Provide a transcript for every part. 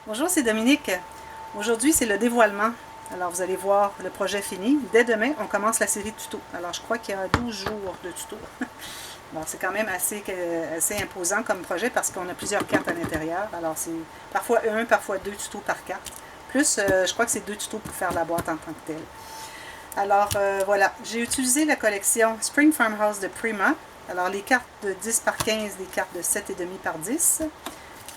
Bonjour, c'est Dominique. Aujourd'hui, c'est le dévoilement. Alors, vous allez voir le projet fini. Dès demain, on commence la série de tutos. Alors, je crois qu'il y a 12 jours de tutos. Bon, c'est quand même assez imposant comme projet parce qu'on a plusieurs cartes à l'intérieur. Alors, c'est parfois un, parfois deux tutos par carte. Plus, je crois que c'est deux tutos pour faire la boîte en tant que telle. Alors, voilà. J'ai utilisé la collection Spring Farmhouse de Prima. Alors, les cartes de 10 par 15, des cartes de 7,5 par 10.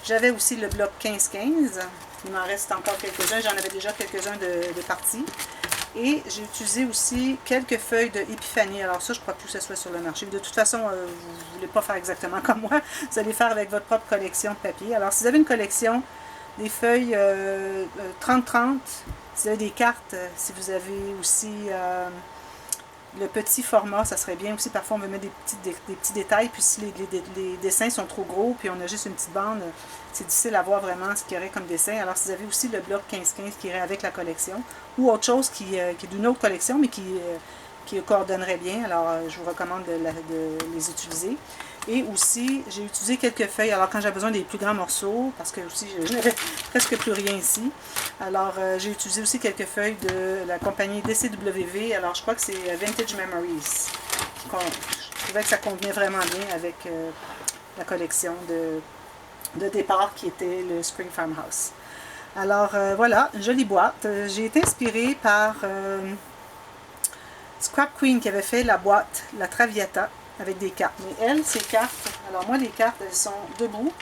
J'avais aussi le bloc 15-15. Il m'en reste encore quelques-uns. J'en avais déjà quelques-uns de parties. Et j'ai utilisé aussi quelques feuilles de Épiphanie. Alors ça, je crois plus que ce soit sur le marché. De toute façon, vous ne voulez pas faire exactement comme moi. Vous allez faire avec votre propre collection de papier. Alors, si vous avez une collection, des feuilles 30-30, si vous avez des cartes, si vous avez aussi le petit format, ça serait bien aussi. Parfois, on veut mettre des petits détails. Puis si les dessins sont trop gros, puis on a juste une petite bande, c'est difficile à voir vraiment ce qu'il y aurait comme dessin. Alors, si vous avez aussi le bloc 15-15 qui irait avec la collection, ou autre chose qui est d'une autre collection, mais qui coordonnerait bien, alors je vous recommande de les utiliser. Et aussi, j'ai utilisé quelques feuilles, alors quand j'ai besoin des plus grands morceaux, parce que aussi je n'avais presque plus rien ici, alors j'ai utilisé aussi quelques feuilles de la compagnie DCWV, alors je crois que c'est Vintage Memories. Je trouvais que ça convenait vraiment bien avec la collection de départ qui était le Spring Farmhouse. Alors voilà, une jolie boîte. J'ai été inspirée par Scrap Queen qui avait fait la boîte, la Traviata, avec des cartes. Mais elle, ces cartes, alors moi les cartes, elles sont debout,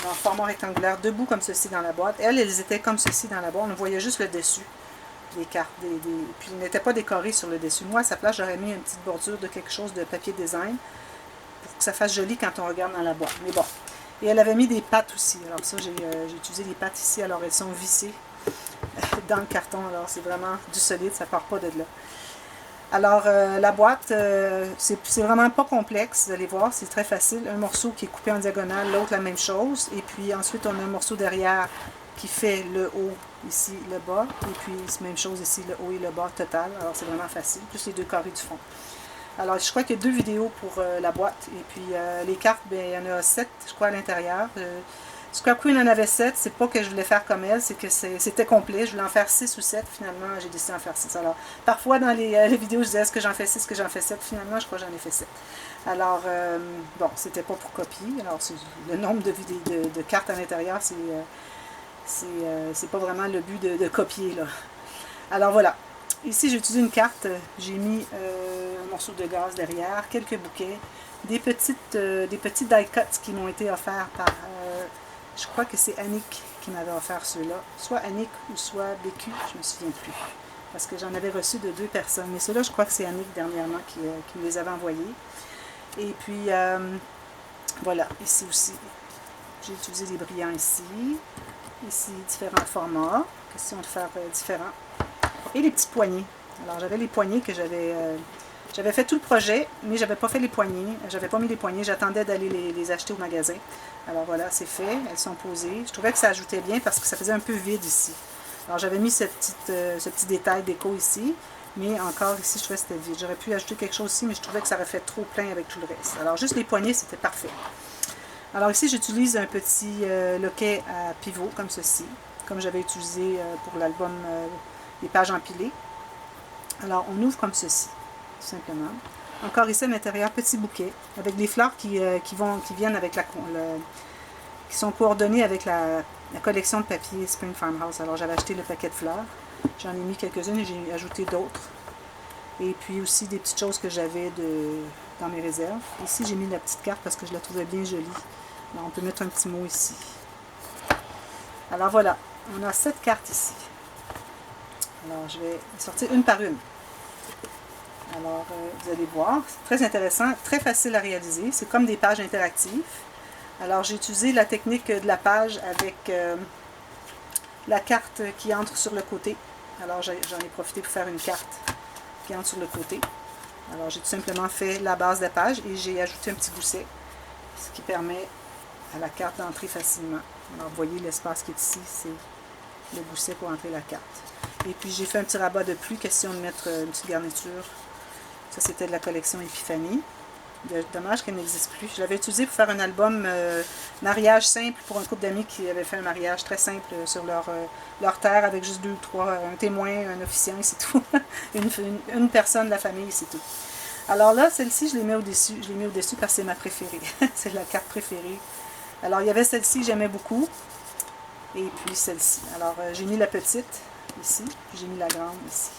en format rectangulaire, debout comme ceci dans la boîte. Elles étaient comme ceci dans la boîte, on voyait juste le dessus des cartes. Puis elles n'étaient pas décorées sur le dessus. Moi, à sa place, j'aurais mis une petite bordure de quelque chose de papier design pour que ça fasse joli quand on regarde dans la boîte. Mais bon. Et elle avait mis des pattes aussi. Alors ça, j'ai utilisé les pattes ici. Alors elles sont vissées dans le carton. Alors c'est vraiment du solide, ça part pas de là. Alors, la boîte, c'est vraiment pas complexe, vous allez voir, c'est très facile. Un morceau qui est coupé en diagonale, l'autre la même chose. Et puis ensuite, on a un morceau derrière qui fait le haut, ici, le bas. Et puis, même chose ici, le haut et le bas total. Alors, c'est vraiment facile, plus les deux carrés du fond. Alors, je crois qu'il y a deux vidéos pour la boîte. Et puis, les cartes, bien, il y en a 7, je crois, à l'intérieur. Scrap Queen en avait 7, c'est pas que je voulais faire comme elle, c'est que c'était complet. Je voulais en faire 6 ou 7, finalement, j'ai décidé d'en faire 6. Alors, parfois dans les vidéos, je disais est-ce que j'en fais 6, est-ce que j'en fais 7. Finalement, je crois que j'en ai fait 7. Alors, bon, c'était pas pour copier. Alors, le nombre de cartes à l'intérieur, c'est pas vraiment le but de copier, là. Alors, voilà. Ici, j'ai utilisé une carte. J'ai mis un morceau de gaz derrière, quelques bouquets, des petits die cuts qui m'ont été offerts par... je crois que c'est Annick qui m'avait offert ceux-là. Soit Annick ou soit BQ, je ne me souviens plus. Parce que j'en avais reçu de 2 personnes. Mais ceux-là, je crois que c'est Annick dernièrement qui me les avait envoyés. Et puis, voilà, ici aussi. J'ai utilisé des brillants ici. Ici, différents formats. Question de faire différents. Et les petits poignets. Alors, j'avais les poignets que j'avais fait tout le projet, mais j'avais pas fait les poignées. J'avais pas mis les poignées. J'attendais d'aller les acheter au magasin. Alors voilà, c'est fait. Elles sont posées. Je trouvais que ça ajoutait bien parce que ça faisait un peu vide ici. Alors j'avais mis ce petit détail déco ici. Mais encore ici, je trouvais que c'était vide. J'aurais pu ajouter quelque chose ici, mais je trouvais que ça aurait fait trop plein avec tout le reste. Alors juste les poignées, c'était parfait. Alors ici, j'utilise un petit loquet à pivot comme ceci. Comme j'avais utilisé pour l'album Les pages empilées. Alors on ouvre comme ceci, tout simplement. Encore ici à l'intérieur, petit bouquet, avec des fleurs qui viennent avec qui sont coordonnées avec la collection de papier Spring Farmhouse. Alors j'avais acheté le paquet de fleurs, j'en ai mis quelques-unes et j'ai ajouté d'autres. Et puis aussi des petites choses que j'avais dans mes réserves. Ici j'ai mis la petite carte parce que je la trouvais bien jolie. Alors, on peut mettre un petit mot ici. Alors voilà, on a 7 cartes ici. Alors je vais sortir une par une. Alors, vous allez voir, c'est très intéressant, très facile à réaliser. C'est comme des pages interactives. Alors, j'ai utilisé la technique de la page avec la carte qui entre sur le côté. Alors, j'en ai profité pour faire une carte qui entre sur le côté. Alors, j'ai tout simplement fait la base de la page et j'ai ajouté un petit gousset, ce qui permet à la carte d'entrer facilement. Alors, vous voyez l'espace qui est ici, c'est le gousset pour entrer la carte. Et puis, j'ai fait un petit rabat de pluie, question de mettre une petite garniture. Ça, c'était de la collection Épiphanie. Dommage qu'elle n'existe plus. Je l'avais utilisé pour faire un album mariage simple pour un couple d'amis qui avait fait un mariage très simple sur leur terre avec juste 2 ou 3, un témoin, un officiant et c'est tout. une personne de la famille, c'est tout. Alors là, celle-ci, je l'ai mis au-dessus. Je l'ai mis au-dessus parce que c'est ma préférée. C'est la carte préférée. Alors, il y avait celle-ci que j'aimais beaucoup. Et puis celle-ci. Alors, j'ai mis la petite ici. Puis j'ai mis la grande ici.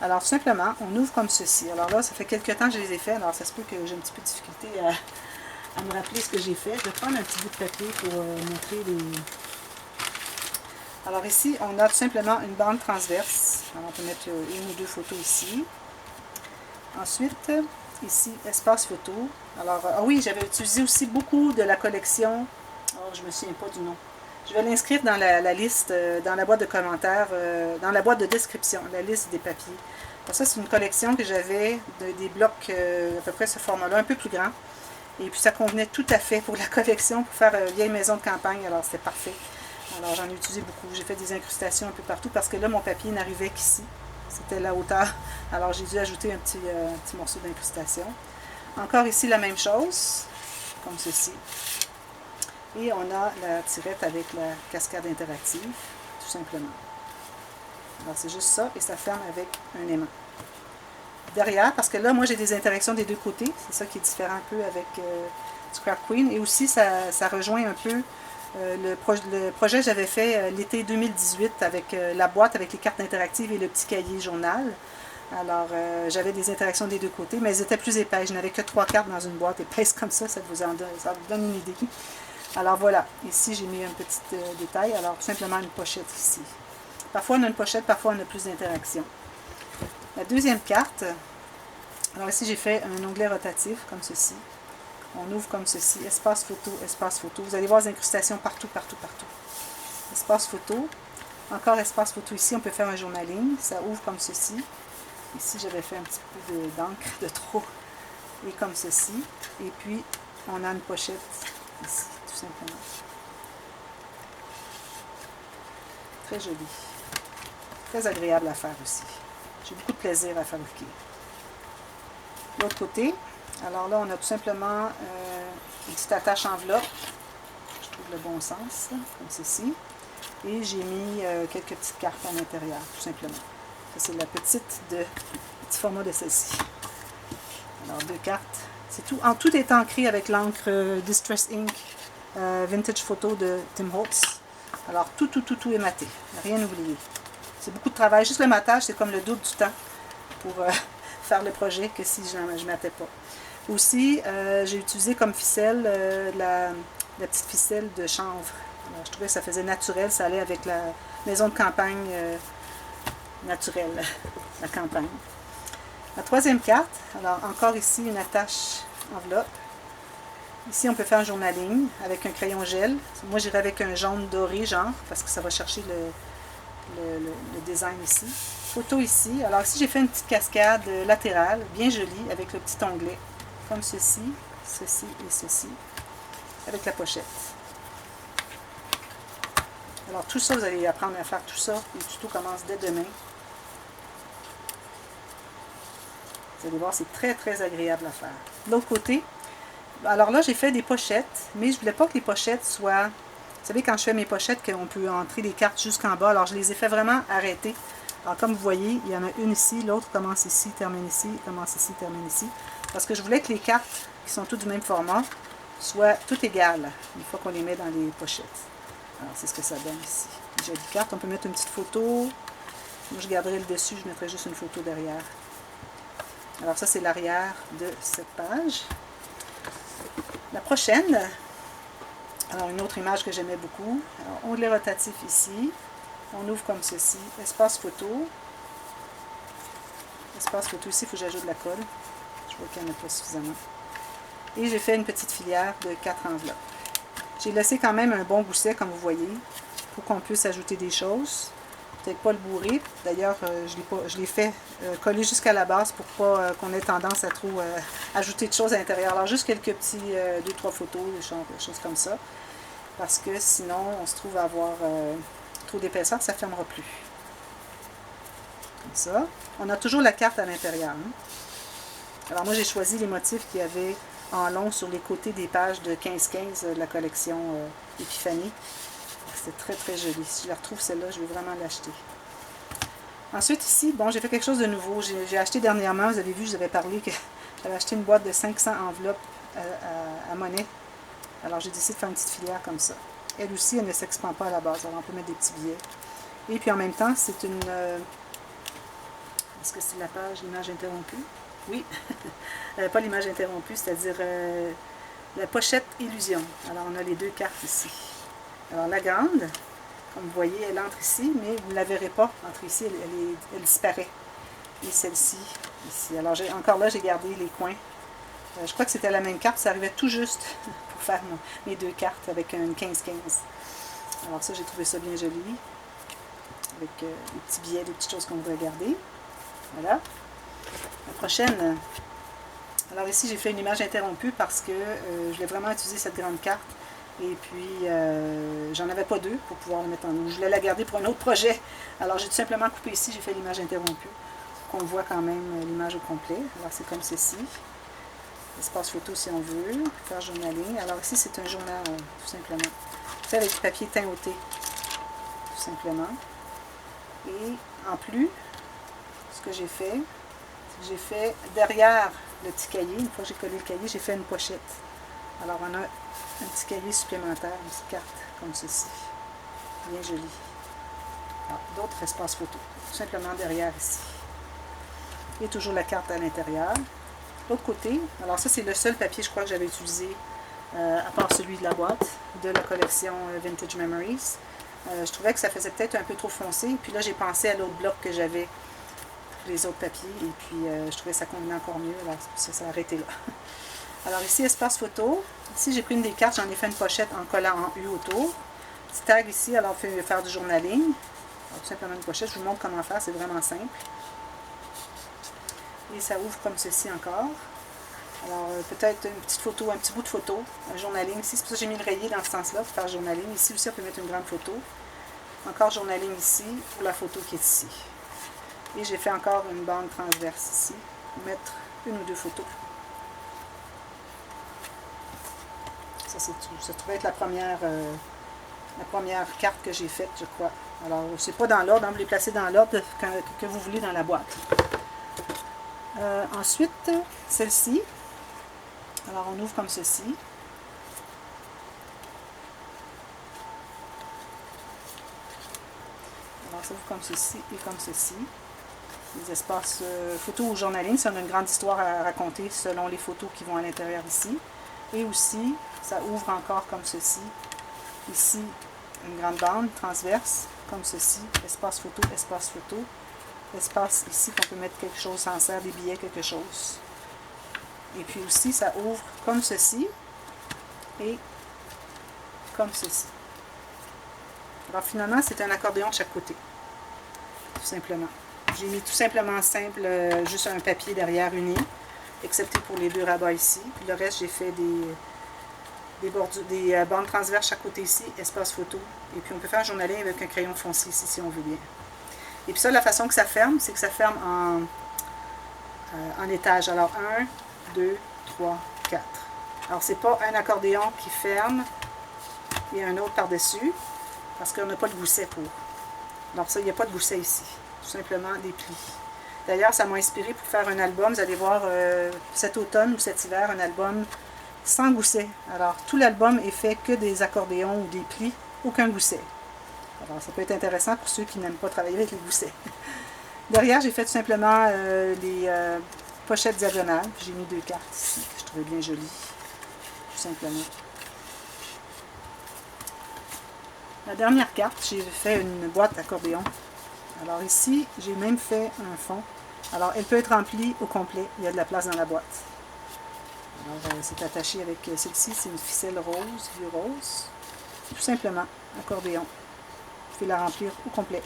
Alors, tout simplement, on ouvre comme ceci. Alors là, ça fait quelques temps que je les ai fait. Alors, ça se peut que j'ai un petit peu de difficulté à me rappeler ce que j'ai fait. Je vais prendre un petit bout de papier pour montrer les... Alors ici, on a tout simplement une bande transverse. Alors, on peut mettre une ou deux photos ici. Ensuite, ici, espace photo. Alors, ah oui, j'avais utilisé aussi beaucoup de la collection. Oh, je ne me souviens pas du nom. Je vais l'inscrire dans la liste, dans la boîte de commentaires, dans la boîte de description, la liste des papiers. Alors ça, c'est une collection que j'avais des blocs à peu près ce format-là, un peu plus grand. Et puis ça convenait tout à fait pour la collection, pour faire vieille maison de campagne. Alors c'était parfait. Alors j'en ai utilisé beaucoup. J'ai fait des incrustations un peu partout parce que là, mon papier n'arrivait qu'ici. C'était la hauteur. Alors j'ai dû ajouter un petit morceau d'incrustation. Encore ici, la même chose, comme ceci. Et on a la tirette avec la cascade interactive, tout simplement. Alors c'est juste ça, et ça ferme avec un aimant. Derrière, parce que là, moi j'ai des interactions des deux côtés, c'est ça qui est différent un peu avec Scrap Queen. Et aussi, ça rejoint un peu le projet que j'avais fait l'été 2018 avec la boîte avec les cartes interactives et le petit cahier journal. Alors, j'avais des interactions des deux côtés, mais elles étaient plus épaisses. Je n'avais que 3 cartes dans une boîte épaisse comme ça vous donne une idée. Alors voilà, ici j'ai mis un petit détail, alors tout simplement une pochette ici. Parfois on a une pochette, parfois on a plus d'interactions. La deuxième carte, alors ici j'ai fait un onglet rotatif comme ceci. On ouvre comme ceci, espace photo, espace photo. Vous allez voir les incrustations partout, partout, partout. Espace photo, encore espace photo ici, on peut faire un journaling, ça ouvre comme ceci. Ici j'avais fait un petit peu d'encre de trop, et comme ceci. Et puis on a une pochette ici. Tout simplement. Très joli. Très agréable à faire aussi. J'ai beaucoup de plaisir à fabriquer. L'autre côté, alors là, on a tout simplement une petite attache enveloppe. Je trouve le bon sens, comme ceci. Et j'ai mis quelques petites cartes à l'intérieur, tout simplement. Ça, c'est la petit format de celle-ci. Alors, 2 cartes. C'est tout. Tout est ancré avec l'encre Distress Ink. Vintage photo de Tim Holtz. Alors tout est maté. Rien oublié. C'est beaucoup de travail. Juste le matage, c'est comme le double du temps pour faire le projet que si je ne matais pas. Aussi, j'ai utilisé comme ficelle la petite ficelle de chanvre. Alors, je trouvais que ça faisait naturel. Ça allait avec la maison de campagne naturelle. La campagne. La troisième carte. Alors encore ici, une attache enveloppe. Ici, on peut faire un journaling avec un crayon gel. Moi, j'irai avec un jaune doré, genre, parce que ça va chercher le design ici. Photo ici. Alors ici, j'ai fait une petite cascade latérale, bien jolie, avec le petit onglet, comme ceci, ceci et ceci, avec la pochette. Alors tout ça, vous allez apprendre à faire tout ça. Le tuto commence dès demain. Vous allez voir, c'est très, très agréable à faire. De l'autre côté, alors là, j'ai fait des pochettes, mais je ne voulais pas que les pochettes soient... Vous savez, quand je fais mes pochettes, qu'on peut entrer les cartes jusqu'en bas, alors je les ai fait vraiment arrêter. Alors comme vous voyez, il y en a une ici, l'autre commence ici, termine ici, commence ici, termine ici. Parce que je voulais que les cartes, qui sont toutes du même format, soient toutes égales, une fois qu'on les met dans les pochettes. Alors c'est ce que ça donne ici. Une jolie carte, on peut mettre une petite photo. Moi, je garderai le dessus, je mettrai juste une photo derrière. Alors ça, c'est l'arrière de cette page. La prochaine, alors une autre image que j'aimais beaucoup, alors onglet rotatif ici, on ouvre comme ceci, espace photo ici, il faut que j'ajoute de la colle, je vois qu'il n'y en a pas suffisamment, et j'ai fait une petite filière de 4 enveloppes. J'ai laissé quand même un bon gousset, comme vous voyez, pour qu'on puisse ajouter des choses, peut-être pas le bourrer, d'ailleurs je l'ai fait coller jusqu'à la base pour pas qu'on ait tendance à trop ajouter de choses à l'intérieur. Alors juste quelques petits 2-3 photos, des choses comme ça, parce que sinon on se trouve à avoir trop d'épaisseur, ça ne fermera plus. Comme ça. On a toujours la carte à l'intérieur. Hein? Alors moi j'ai choisi les motifs qu'il y avait en long sur les côtés des pages de 15-15 de la collection Épiphanie. C'était très très joli. Si je la retrouve celle-là, je vais vraiment l'acheter. Ensuite ici, bon, j'ai fait quelque chose de nouveau. J'ai acheté dernièrement, vous avez vu, je vous avais parlé que j'avais acheté une boîte de 500 enveloppes à monnaie. Alors j'ai décidé de faire une petite filière comme ça. Elle aussi, elle ne s'expand pas à la base. Alors on peut mettre des petits billets. Et puis en même temps, c'est une... Est-ce que c'est la page l'image interrompue? Oui. Pas l'image interrompue, c'est-à-dire la pochette illusion. Alors on a les deux cartes ici. Alors la grande, comme vous voyez, elle entre ici, mais vous ne la verrez pas entre ici, elle disparaît. Et celle-ci, ici. Alors encore là, j'ai gardé les coins. Je crois que c'était la même carte, ça arrivait tout juste pour faire mes deux cartes avec une 15-15. Alors ça, j'ai trouvé ça bien joli. Avec des petits billets, des petites choses qu'on pourrait garder. Voilà. La prochaine, alors ici, j'ai fait une image interrompue parce que je voulais vraiment utiliser cette grande carte. Et puis, j'en avais pas deux pour pouvoir la mettre en haut. Je voulais la garder pour un autre projet. Alors, j'ai tout simplement coupé ici, j'ai fait l'image interrompue. Qu'on voit quand même l'image au complet. Alors, c'est comme ceci. Espace photo si on veut. Faire journaling. Alors, ici, c'est un journal, tout simplement. Fait avec du papier teint au thé. Tout simplement. Et en plus, ce que j'ai fait, c'est que j'ai fait derrière le petit cahier. Une fois que j'ai collé le cahier, j'ai fait une pochette. Alors, on a un petit cahier supplémentaire, une petite carte comme ceci. Bien joli. D'autres espaces photo. Tout simplement derrière ici. Et toujours la carte à l'intérieur. L'autre côté, alors ça c'est le seul papier je crois que j'avais utilisé, à part celui de la boîte, de la collection Vintage Memories. Je trouvais que ça faisait peut-être un peu trop foncé. Puis là j'ai pensé à l'autre bloc que j'avais, les autres papiers. Et puis je trouvais que ça convenait encore mieux. Alors ça s'est arrêté là. Alors ici, espace photo. Ici, j'ai pris une des cartes, j'en ai fait une pochette en collant en U autour. Petit tag ici, alors on peut faire du journaling. Alors, tout simplement une pochette, je vous montre comment faire, c'est vraiment simple. Et ça ouvre comme ceci encore. Alors peut-être une petite photo, un petit bout de photo, un journaling ici. C'est pour ça que j'ai mis le rayé dans ce sens-là pour faire journaling. Ici aussi, on peut mettre une grande photo. Encore journaling ici pour la photo qui est ici. Et j'ai fait encore une bande transverse ici pour mettre une ou deux photos. Ça trouvait être la première carte que j'ai faite, je crois. Alors, c'est pas dans l'ordre, vous les placez dans l'ordre que vous voulez dans la boîte. Ensuite, celle-ci. Alors, on ouvre comme ceci. Alors, ça ouvre comme ceci et comme ceci. Les espaces photos ou journaling, ça a une grande histoire à raconter selon les photos qui vont à l'intérieur ici. Et aussi, ça ouvre encore comme ceci. Ici, une grande bande transverse, comme ceci. Espace photo, espace photo. Espace ici qu'on peut mettre quelque chose, sans serre, des billets, quelque chose. Et puis aussi, ça ouvre comme ceci. Et comme ceci. Alors finalement, c'est un accordéon de chaque côté. Tout simplement. J'ai mis tout simplement simple, juste un papier derrière uni. Excepté pour les deux rabats ici. Puis le reste, j'ai fait des bandes transverses chaque côté ici, espace photo. Et puis on peut faire un journaling avec un crayon foncé ici si on veut bien. Et puis ça, la façon que ça ferme, c'est que ça ferme en étage. Alors 1, 2, 3, 4. Alors c'est pas un accordéon qui ferme et un autre par-dessus, parce qu'on n'a pas de gousset pour. Alors ça, il n'y a pas de gousset ici. Tout simplement des plis. D'ailleurs, ça m'a inspiré pour faire un album. Vous allez voir cet automne ou cet hiver, un album sans gousset. Alors, tout l'album est fait que des accordéons ou des plis, aucun gousset. Alors, ça peut être intéressant pour ceux qui n'aiment pas travailler avec les goussets. Derrière, j'ai fait tout simplement les pochettes diagonales. J'ai mis deux cartes ici, que je trouvais bien jolies. Tout simplement. La dernière carte, j'ai fait une boîte accordéon. Alors ici, j'ai même fait un fond. Alors, elle peut être remplie au complet. Il y a de la place dans la boîte. Alors, c'est attaché avec celle-ci. C'est une ficelle rose, vieux rose. Tout simplement, accordéon. Vous pouvez la remplir au complet.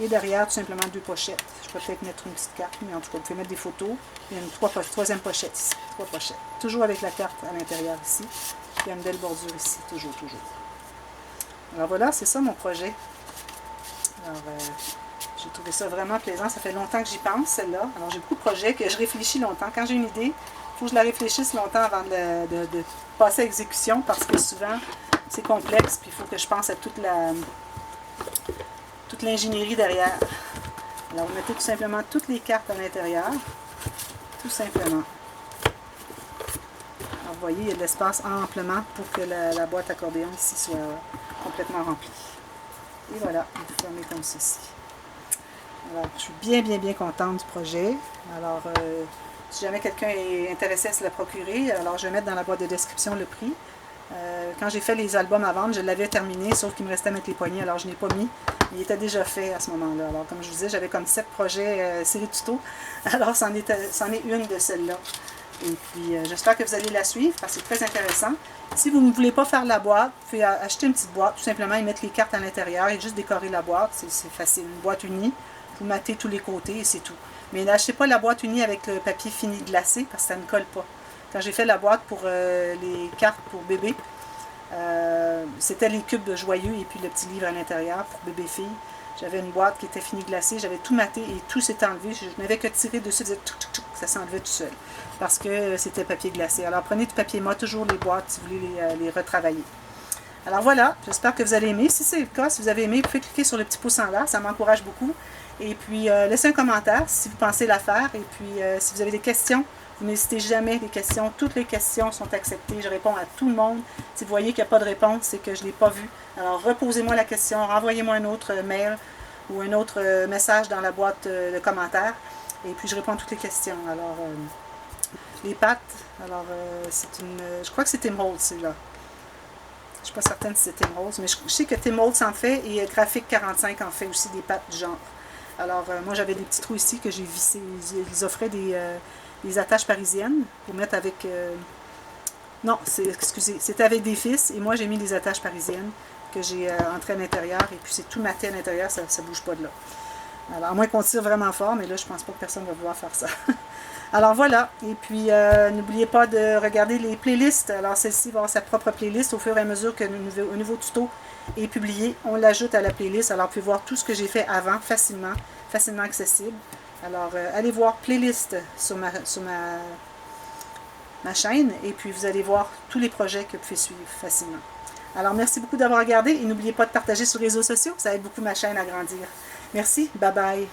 Et derrière, tout simplement, deux pochettes. Je peux peut-être mettre une petite carte, mais en tout cas, vous pouvez mettre des photos. Il y a une troisième pochette ici. Trois pochettes. Toujours avec la carte à l'intérieur ici. Il y a une belle bordure ici. Toujours, toujours. Alors voilà, c'est ça mon projet. Alors, J'ai trouvé ça vraiment plaisant. Ça fait longtemps que j'y pense, celle-là. Alors, j'ai beaucoup de projets que je réfléchis longtemps. Quand j'ai une idée, il faut que je la réfléchisse longtemps avant de passer à exécution parce que souvent, c'est complexe. Puis, il faut que je pense à toute l'ingénierie derrière. Alors, vous mettez tout simplement toutes les cartes à l'intérieur. Tout simplement. Alors, vous voyez, il y a de l'espace amplement pour que la boîte accordéon ici soit complètement remplie. Et voilà, vous fermez comme ceci. Alors, je suis bien contente du projet. Alors, si jamais quelqu'un est intéressé à se la procurer, alors je vais mettre dans la boîte de description le prix. Quand j'ai fait les albums à vendre, je l'avais terminé, sauf qu'il me restait à mettre les poignées, alors je ne l'ai pas mis. Il était déjà fait à ce moment-là. Alors, comme je vous disais, j'avais comme 7 projets série tuto. Alors, c'en est une de celles-là. Et puis, j'espère que vous allez la suivre, parce que c'est très intéressant. Si vous ne voulez pas faire la boîte, vous pouvez acheter une petite boîte, tout simplement, et mettre les cartes à l'intérieur, et juste décorer la boîte. C'est facile. Une boîte unie, vous matez tous les côtés, et c'est tout. Mais n'achetez pas la boîte unie avec le papier fini glacé, parce que ça ne colle pas. Quand j'ai fait la boîte pour les cartes pour bébé, c'était les cubes de joyeux et puis le petit livre à l'intérieur pour bébé-fille. J'avais une boîte qui était finie glacée, j'avais tout maté et tout s'est enlevé. Je n'avais que tiré dessus, ça s'enlevait tout seul. Parce que c'était papier glacé. Alors prenez du papier mat, toujours les boîtes si vous voulez les retravailler. Alors voilà, j'espère que vous allez aimer. Si c'est le cas, si vous avez aimé, vous pouvez cliquer sur le petit pouce en l'air, ça m'encourage beaucoup. Et puis laissez un commentaire si vous pensez la faire. Et puis si vous avez des questions, vous n'hésitez jamais, les questions, toutes les questions sont acceptées. Je réponds à tout le monde. Si vous voyez qu'il n'y a pas de réponse, c'est que je ne l'ai pas vu. Alors reposez-moi la question, renvoyez-moi un autre mail ou un autre message dans la boîte de commentaires. Et puis je réponds à toutes les questions. Alors les pattes, alors c'est une. Je crois que c'est Tim Holtz, celle-là. Je ne suis pas certaine si c'est Tim Holtz, mais je sais que Tim Holtz en fait et Graphique 45 en fait aussi des pattes du genre. Alors moi j'avais des petits trous ici que j'ai vissés. Ils offraient des attaches parisiennes pour mettre avec. Non, excusez, c'était avec des fils et moi j'ai mis des attaches parisiennes que j'ai entrées à l'intérieur et puis c'est tout maté à l'intérieur, ça ne bouge pas de là. Alors à moins qu'on tire vraiment fort, mais là je pense pas que personne va vouloir faire ça. Alors voilà, et puis n'oubliez pas de regarder les playlists. Alors celle-ci va avoir sa propre playlist au fur et à mesure que un nouveau tuto est publié. On l'ajoute à la playlist, alors vous pouvez voir tout ce que j'ai fait avant facilement accessible. Alors allez voir playlist sur ma chaîne et puis vous allez voir tous les projets que vous pouvez suivre facilement. Alors merci beaucoup d'avoir regardé et n'oubliez pas de partager sur les réseaux sociaux, ça aide beaucoup ma chaîne à grandir. Merci, bye bye.